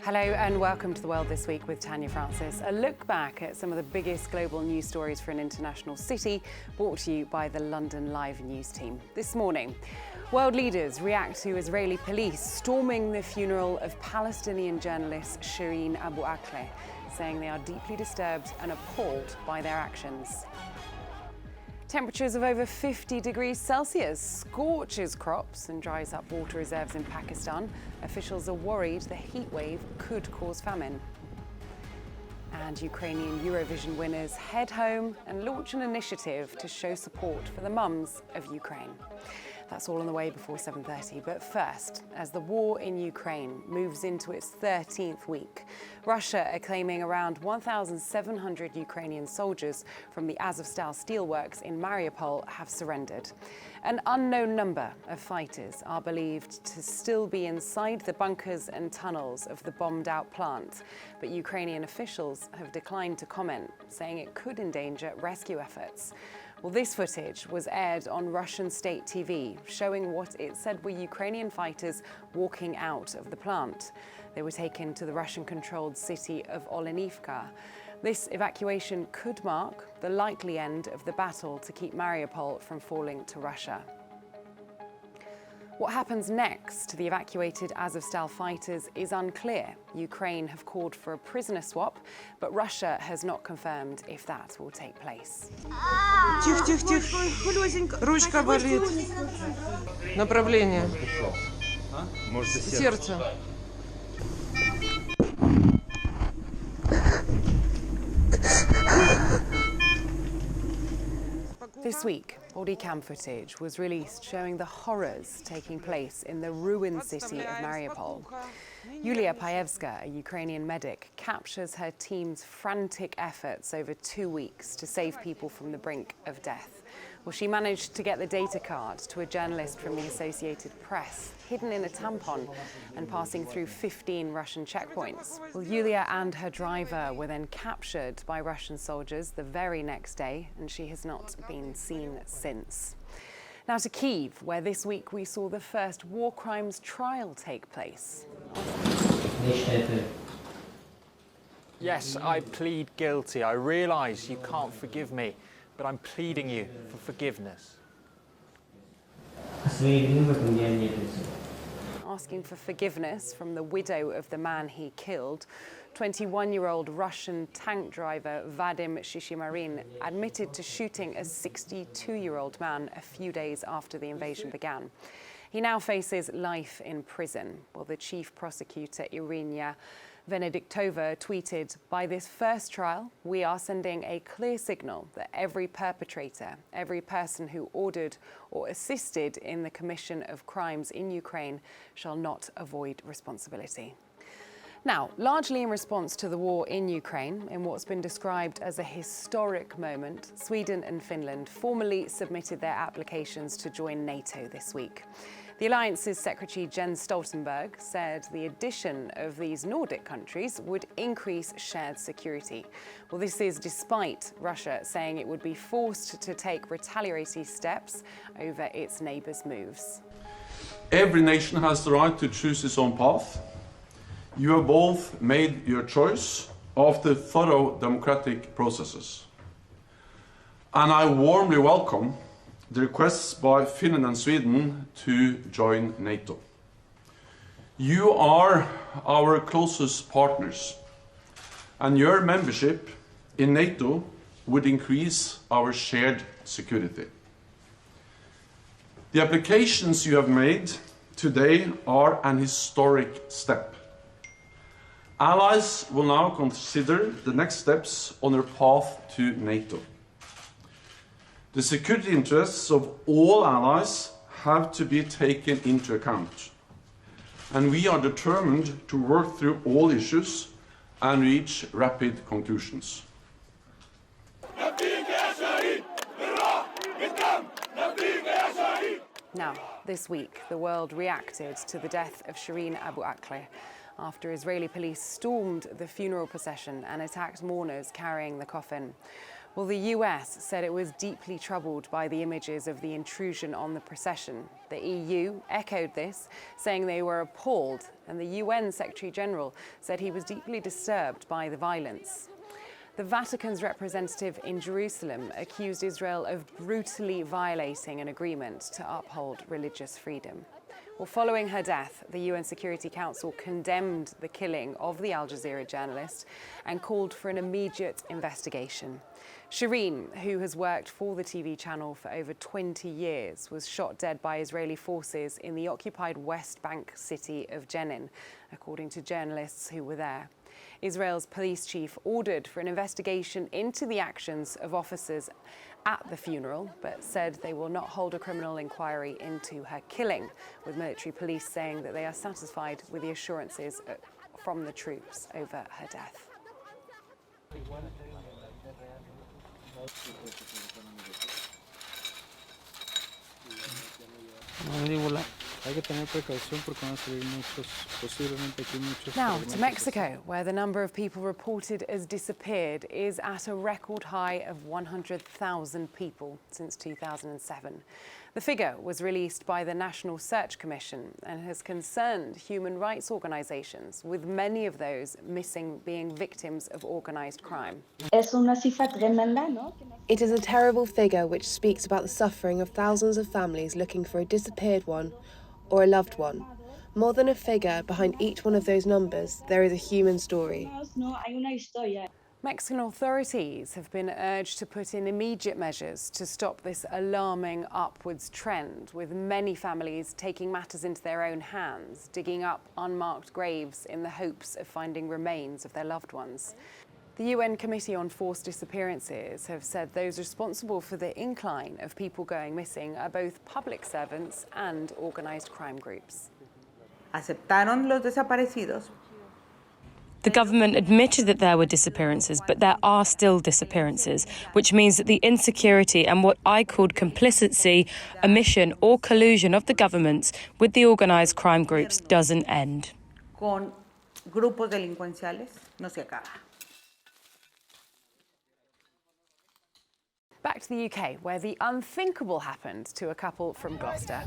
Hello and welcome to The World This Week with Tanya Francis. A look back at some of the biggest global news stories for an international city, brought to you by the London Live News team. This morning, world leaders react to Israeli police storming the funeral of Palestinian journalist Shireen Abu Akleh, saying they are deeply disturbed and appalled by their actions. Temperatures of over 50 degrees Celsius scorches crops and dries up water reserves in Pakistan. Officials are worried the heat wave could cause famine. And Ukrainian Eurovision winners head home and launch an initiative to show support for the mums of Ukraine. That's all on the way before 7:30. But first, as the war in Ukraine moves into its 13th week, Russia are claiming around 1,700 Ukrainian soldiers from the Azovstal steelworks in Mariupol have surrendered. An unknown number of fighters are believed to still be inside the bunkers and tunnels of the bombed-out plant, but Ukrainian officials have declined to comment, saying it could endanger rescue efforts. Well, this footage was aired on Russian state TV, showing what it said were Ukrainian fighters walking out of the plant. They were taken to the Russian-controlled city of Olenivka. This evacuation could mark the likely end of the battle to keep Mariupol from falling to Russia. What happens next to the evacuated Azovstal fighters is unclear. Ukraine have called for a prisoner swap, but Russia has not confirmed if that will take place. Тихо. Ручка болит. Направление. Сердце. This week, body cam footage was released showing the horrors taking place in the ruined city of Mariupol. Yulia Paevska, a Ukrainian medic, captures her team's frantic efforts over 2 weeks to save people from the brink of death. Well, she managed to get the data card to a journalist from the Associated Press, hidden in a tampon and passing through 15 Russian checkpoints. Well, Yulia and her driver were then captured by Russian soldiers the very next day, and she has not been seen since. Now to Kyiv, where this week we saw the first war crimes trial take place. Yes, I plead guilty. I realise you can't forgive me, but I'm pleading you for forgiveness. Asking for forgiveness from the widow of the man he killed, 21-year-old Russian tank driver Vadim Shishimarin admitted to shooting a 62-year-old man a few days after the invasion began. He now faces life in prison. Well, the chief prosecutor, Irina Venediktova, tweeted, "By this first trial, we are sending a clear signal that every perpetrator, every person who ordered or assisted in the commission of crimes in Ukraine shall not avoid responsibility." Now, largely in response to the war in Ukraine, in what's been described as a historic moment, Sweden and Finland formally submitted their applications to join NATO this week. The alliance's Secretary Jens Stoltenberg said the addition of these Nordic countries would increase shared security. Well, this is despite Russia saying it would be forced to take retaliatory steps over its neighbours' moves. Every nation has the right to choose its own path. You have both made your choice after thorough democratic processes. And I warmly welcome the requests by Finland and Sweden to join NATO. You are our closest partners, and your membership in NATO would increase our shared security. The applications you have made today are an historic step. Allies will now consider the next steps on their path to NATO. The security interests of all allies have to be taken into account, and we are determined to work through all issues and reach rapid conclusions. Now, this week, the world reacted to the death of Shireen Abu Akleh after Israeli police stormed the funeral procession and attacked mourners carrying the coffin. Well, the US said it was deeply troubled by the images of the intrusion on the procession. The EU echoed this, saying they were appalled, and the UN Secretary-General said he was deeply disturbed by the violence. The Vatican's representative in Jerusalem accused Israel of brutally violating an agreement to uphold religious freedom. Well, following her death, the UN Security Council condemned the killing of the Al Jazeera journalist and called for an immediate investigation. Shireen, who has worked for the TV channel for over 20 years, was shot dead by Israeli forces in the occupied West Bank city of Jenin, according to journalists who were there. Israel's police chief ordered for an investigation into the actions of officers at the funeral, but said they will not hold a criminal inquiry into her killing, with military police saying that they are satisfied with the assurances from the troops over her death. Now to Mexico, where the number of people reported as disappeared is at a record high of 100,000 people since 2007. The figure was released by the National Search Commission and has concerned human rights organizations, with many of those missing being victims of organized crime. It is a terrible figure which speaks about the suffering of thousands of families looking for a disappeared one or a loved one. More than a figure, behind each one of those numbers, there is a human story. Mexican authorities have been urged to put in immediate measures to stop this alarming upwards trend, with many families taking matters into their own hands, digging up unmarked graves in the hopes of finding remains of their loved ones. The UN Committee on Forced Disappearances have said those responsible for the incline of people going missing are both public servants and organised crime groups. Aceptaron los desaparecidos. The government admitted that there were disappearances, but there are still disappearances, which means that the insecurity and what I called complicity, omission or collusion of the governments with the organised crime groups doesn't end. Con grupos delincuenciales no se acaba. Back to the UK, where the unthinkable happened to a couple from Gloucester.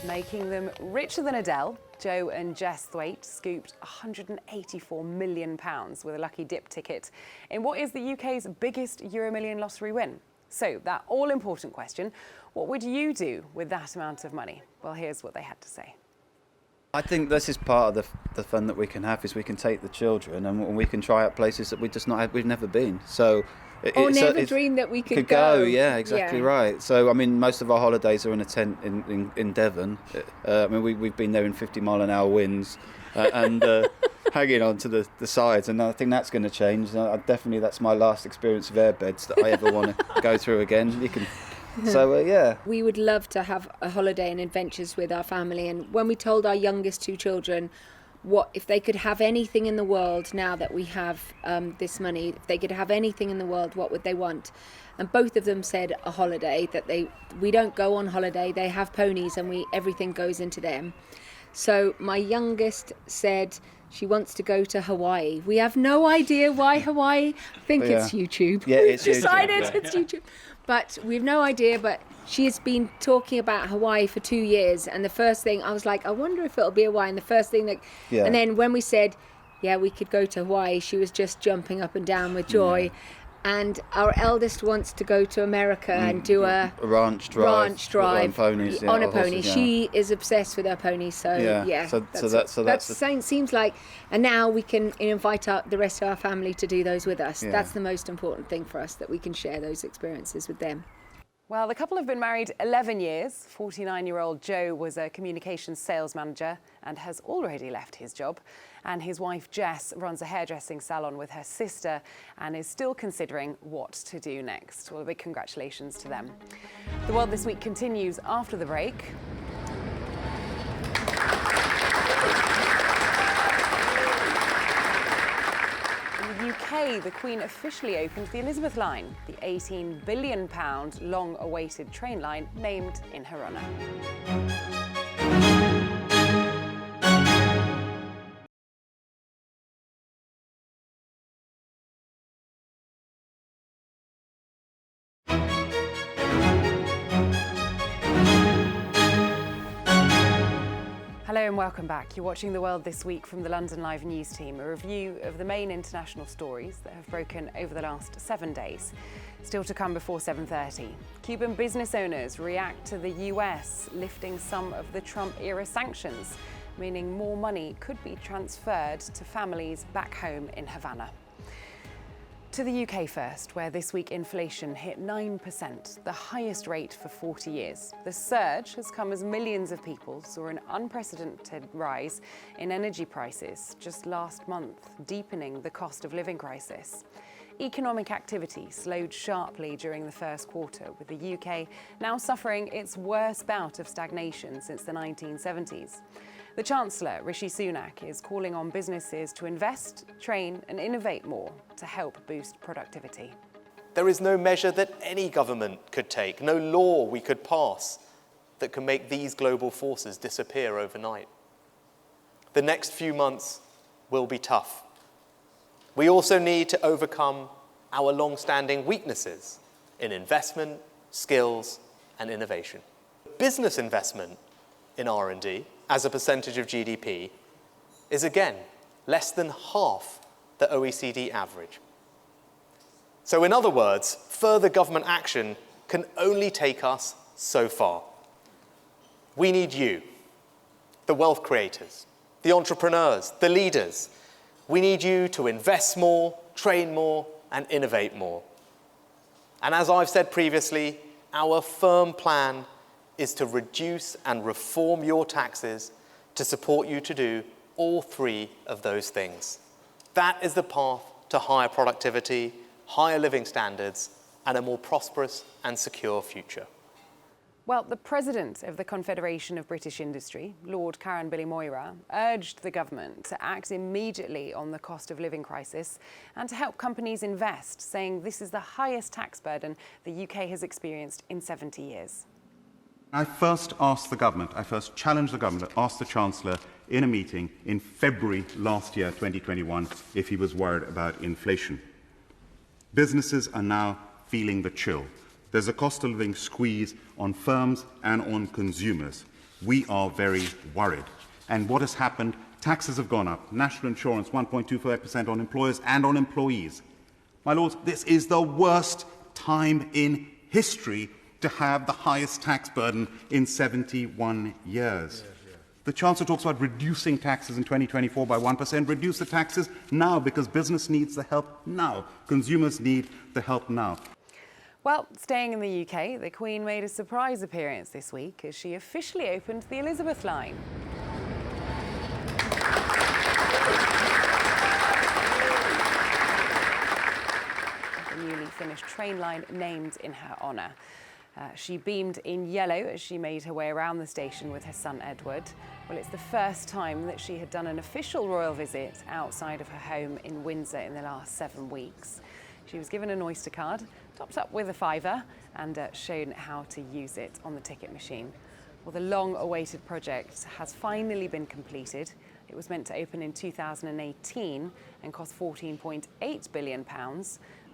Making them richer than Adele, Joe and Jess Thwaite scooped £184 million with a lucky dip ticket in what is the UK's biggest Euromillion lottery win. So, that all-important question, what would you do with that amount of money? Well, here's what they had to say. I think this is part of the fun that we can have, is we can take the children and we can try out places that we've never been. So never dreamed that we could go. Yeah, exactly right. So I mean, most of our holidays are in a tent in Devon. I mean, we've been there in 50-mile-an-hour winds and hanging on to the sides, and I think that's going to change. Definitely, that's my last experience of airbeds that I ever want to go through again. Yeah. We would love to have a holiday and adventures with our family, and when we told our youngest two children what if they could have anything in the world now that we have this money, if they could have anything in the world, what would they want? And both of them said a holiday, that we don't go on holiday, they have ponies and everything goes into them. So my youngest said she wants to go to Hawaii. We have no idea why Hawaii. I think it's YouTube. Yeah, it's We've decided YouTube, it's YouTube. But we've no idea, but she has been talking about Hawaii for 2 years. And the first thing, I was like, I wonder if it'll be Hawaii. And the first thing and then when we said, yeah, we could go to Hawaii, she was just jumping up and down with joy. And our eldest wants to go to America and do a ranch drive on ponies, on a pony. Horses, yeah. She is obsessed with her pony, so that seems like. And now we can invite the rest of our family to do those with us. Yeah. That's the most important thing for us, that we can share those experiences with them. Well, the couple have been married 11 years. 49-year-old Joe was a communications sales manager and has already left his job. And his wife Jess runs a hairdressing salon with her sister and is still considering what to do next. Well, a big congratulations to them. The World This Week continues after the break. In the UK, UK, the Queen officially opened the Elizabeth line, the £18 billion long-awaited train line named in her honour. Hello and welcome back. You're watching The World This Week from the London Live News team, a review of the main international stories that have broken over the last 7 days. Still to come before 7:30. Cuban business owners react to the US lifting some of the Trump-era sanctions, meaning more money could be transferred to families back home in Havana. To the UK first, where this week inflation hit 9%, the highest rate for 40 years. The surge has come as millions of people saw an unprecedented rise in energy prices just last month, deepening the cost of living crisis. Economic activity slowed sharply during the first quarter, with the UK now suffering its worst bout of stagnation since the 1970s. The Chancellor, Rishi Sunak, is calling on businesses to invest, train and innovate more to help boost productivity. There is no measure that any government could take, no law we could pass that can make these global forces disappear overnight. The next few months will be tough. We also need to overcome our long-standing weaknesses in investment, skills and innovation. Business investment in R&D as a percentage of GDP is again less than half the OECD average. So in other words, further government action can only take us so far. We need you, the wealth creators, the entrepreneurs, the leaders. We need you to invest more, train more, and innovate more. And as I've said previously, our firm plan is to reduce and reform your taxes to support you to do all three of those things. That is the path to higher productivity, higher living standards, and a more prosperous and secure future. Well, the president of the Confederation of British Industry, Lord Karen-Billy Moira, urged the government to act immediately on the cost of living crisis and to help companies invest, saying this is the highest tax burden the UK has experienced in 70 years. I first challenged the government, asked the Chancellor in a meeting in February last year, 2021, if he was worried about inflation. Businesses are now feeling the chill. There's a cost of living squeeze on firms and on consumers. We are very worried. And what has happened? Taxes have gone up. National insurance, 1.25% on employers and on employees. My lords, this is the worst time in history to have the highest tax burden in 71 years. The Chancellor talks about reducing taxes in 2024 by 1%. Reduce the taxes now because business needs the help now. Consumers need the help now. Well, staying in the UK, the Queen made a surprise appearance this week as she officially opened the Elizabeth line. The newly finished train line named in her honour. She beamed in yellow as she made her way around the station with her son Edward. Well, it's the first time that she had done an official royal visit outside of her home in Windsor in the last 7 weeks. She was given an Oyster card, topped up with a £5, and shown how to use it on the ticket machine. Well, the long-awaited project has finally been completed. It was meant to open in 2018 and cost £14.8 billion.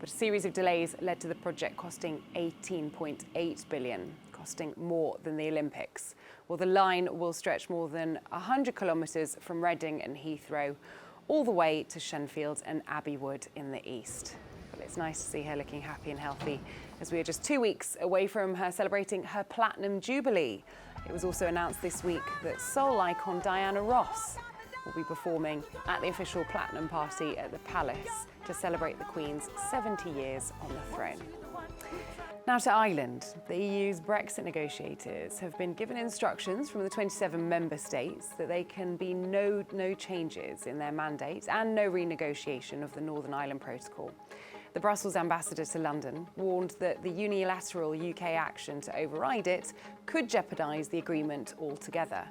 But a series of delays led to the project costing £18.8 billion, costing more than the Olympics. Well, the line will stretch more than 100 kilometres from Reading and Heathrow, all the way to Shenfield and Abbey Wood in the east. Well, it's nice to see her looking happy and healthy, as we are just 2 weeks away from her celebrating her Platinum Jubilee. It was also announced this week that soul icon Diana Ross will be performing at the official Platinum Party at the Palace to celebrate the Queen's 70 years on the throne. Now to Ireland. The EU's Brexit negotiators have been given instructions from the 27 member states that there can be no changes in their mandate and no renegotiation of the Northern Ireland Protocol. The Brussels ambassador to London warned that the unilateral UK action to override it could jeopardise the agreement altogether.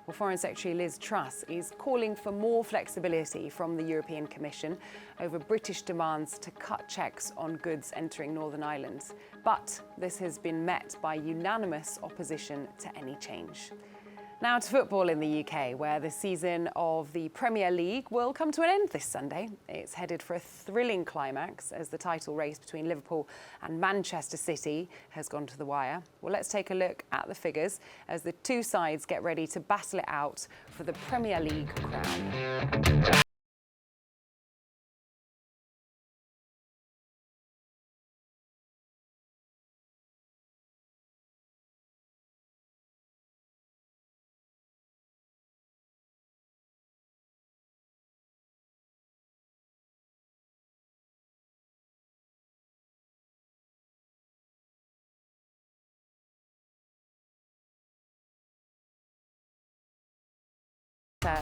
Well, Foreign Secretary Liz Truss is calling for more flexibility from the European Commission over British demands to cut checks on goods entering Northern Ireland. But this has been met by unanimous opposition to any change. Now to football in the UK, where the season of the Premier League will come to an end this Sunday. It's headed for a thrilling climax as the title race between Liverpool and Manchester City has gone to the wire. Well, let's take a look at the figures as the two sides get ready to battle it out for the Premier League crown.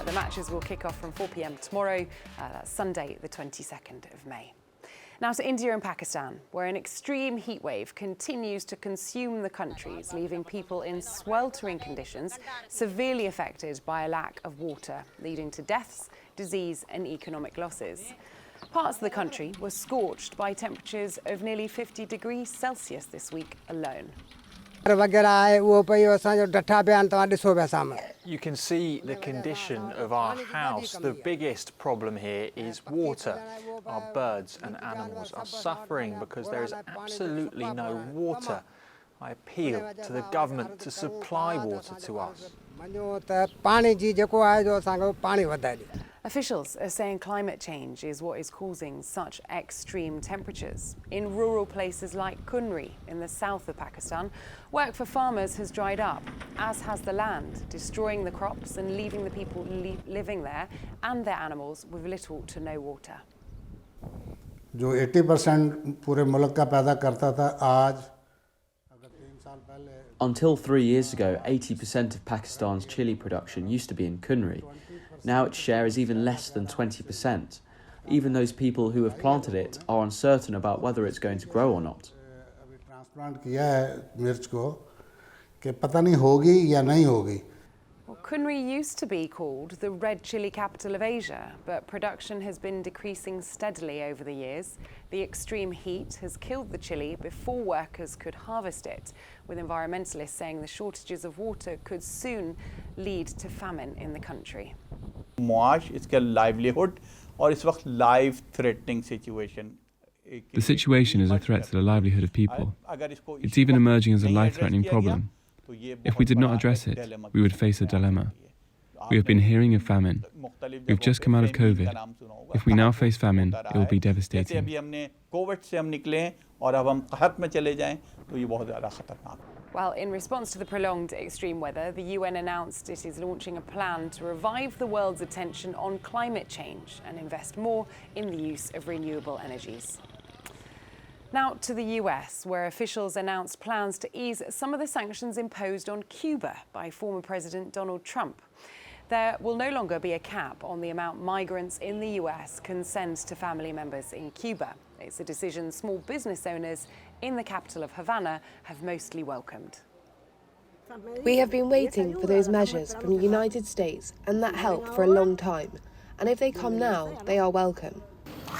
The matches will kick off from 4 p.m. tomorrow, that's Sunday the 22nd of May. Now to India and Pakistan, where an extreme heat wave continues to consume the countries, leaving people in sweltering conditions, severely affected by a lack of water, leading to deaths, disease and economic losses. Parts of the country were scorched by temperatures of nearly 50 degrees Celsius this week alone. You can see the condition of our house. The biggest problem here is water. Our birds and animals are suffering because there is absolutely no water. I appeal to the government to supply water to us. Officials are saying climate change is what is causing such extreme temperatures. In rural places like Kunri in the south of Pakistan, work for farmers has dried up, as has the land, destroying the crops and leaving the people living there and their animals with little to no water. जो 80% पूरे मुल्क का पैदा करता था आज Until 3 years ago, 80% of Pakistan's chili production used to be in Kunri. Now its share is even less than 20%. Even those people who have planted it are uncertain about whether it's going to grow or not. Well, Kunri used to be called the red chili capital of Asia, but production has been decreasing steadily over the years. The extreme heat has killed the chili before workers could harvest it, with environmentalists saying the shortages of water could soon lead to famine in the country. The situation is a threat to the livelihood of people. It's even emerging as a life-threatening problem. If we did not address it, we would face a dilemma. We have been hearing of famine. We've just come out of COVID. If we now face famine, it will be devastating. Well, in response to the prolonged extreme weather, the UN announced it is launching a plan to revive the world's attention on climate change and invest more in the use of renewable energies. Now to the US, where officials announced plans to ease some of the sanctions imposed on Cuba by former President Donald Trump. There will no longer be a cap on the amount migrants in the US can send to family members in Cuba. It's a decision small business owners in the capital of Havana have mostly welcomed. We have been waiting for those measures from the United States and that help for a long time. And if they come now, they are welcome.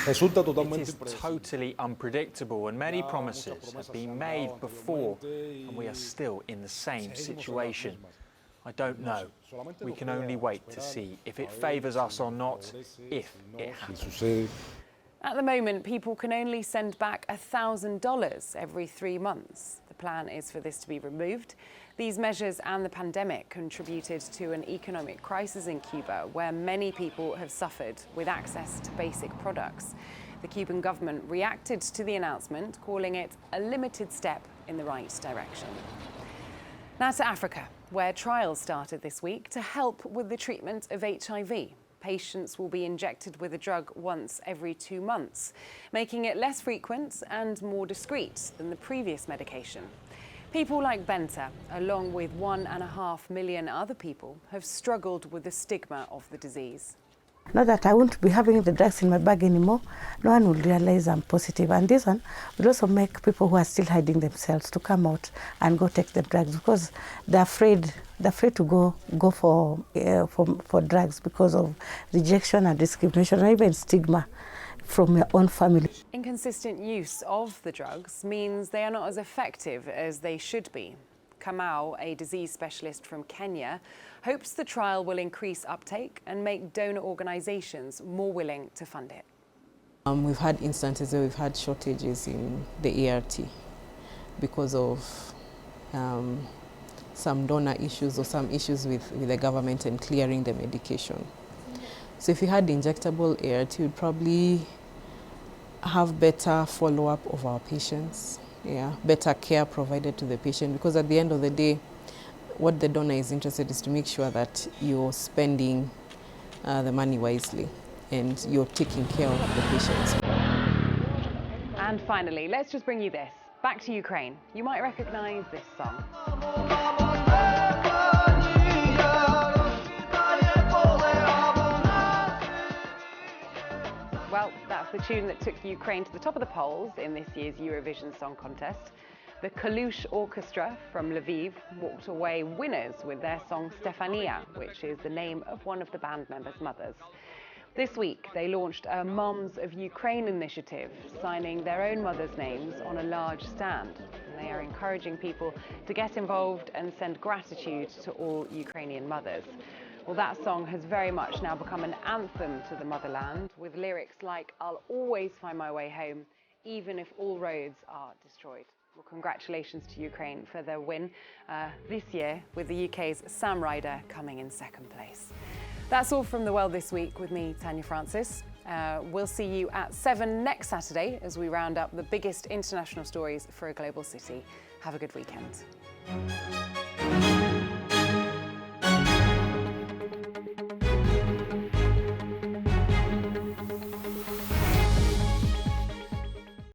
It is totally unpredictable and many promises have been made before and we are still in the same situation. I don't know. We can only wait to see if it favours us or not, if it happens. At the moment, people can only send back $1,000 every 3 months. The plan is for this to be removed. These measures and the pandemic contributed to an economic crisis in Cuba, where many people have suffered with access to basic products. The Cuban government reacted to the announcement, calling it a limited step in the right direction. Now to Africa, where trials started this week to help with the treatment of HIV. Patients will be injected with a drug once every 2 months, making it less frequent and more discreet than the previous medication. People like Benta, along with 1.5 million other people, have struggled with the stigma of the disease. Not that I won't be having the drugs in my bag anymore. No one will realize I'm positive. And this one will also make people who are still hiding themselves to come out and go take the drugs because they're afraid they're afraid to go for drugs because of rejection and discrimination and even stigma from your own family. Inconsistent use of the drugs means they are not as effective as they should be. Kamau, a disease specialist from Kenya, hopes the trial will increase uptake and make donor organisations more willing to fund it. We've had instances where we've had shortages in the ART because of some donor issues or some issues with the government and clearing the medication. So if we had injectable ART, we'd probably have better follow-up of our patients, better care provided to the patient, because at the end of the day, what the donor is interested is to make sure that you're spending the money wisely and you're taking care of the patients. And finally, let's just bring you this. Back to Ukraine. You might recognise this song. Well, that's the tune that took Ukraine to the top of the polls in this year's Eurovision Song Contest. The Kalush Orchestra from Lviv walked away winners with their song Stefania, which is the name of one of the band members' mothers. This week, they launched a Moms of Ukraine initiative, signing their own mothers' names on a large stand. And they are encouraging people to get involved and send gratitude to all Ukrainian mothers. Well, that song has very much now become an anthem to the motherland, with lyrics like, "I'll always find my way home, even if all roads are destroyed." Well, congratulations to Ukraine for their win this year, with the UK's Sam Ryder coming in second place. That's all from The World This Week with me, Tanya Francis. We'll see you at 7 next Saturday as we round up the biggest international stories for a global city. Have a good weekend.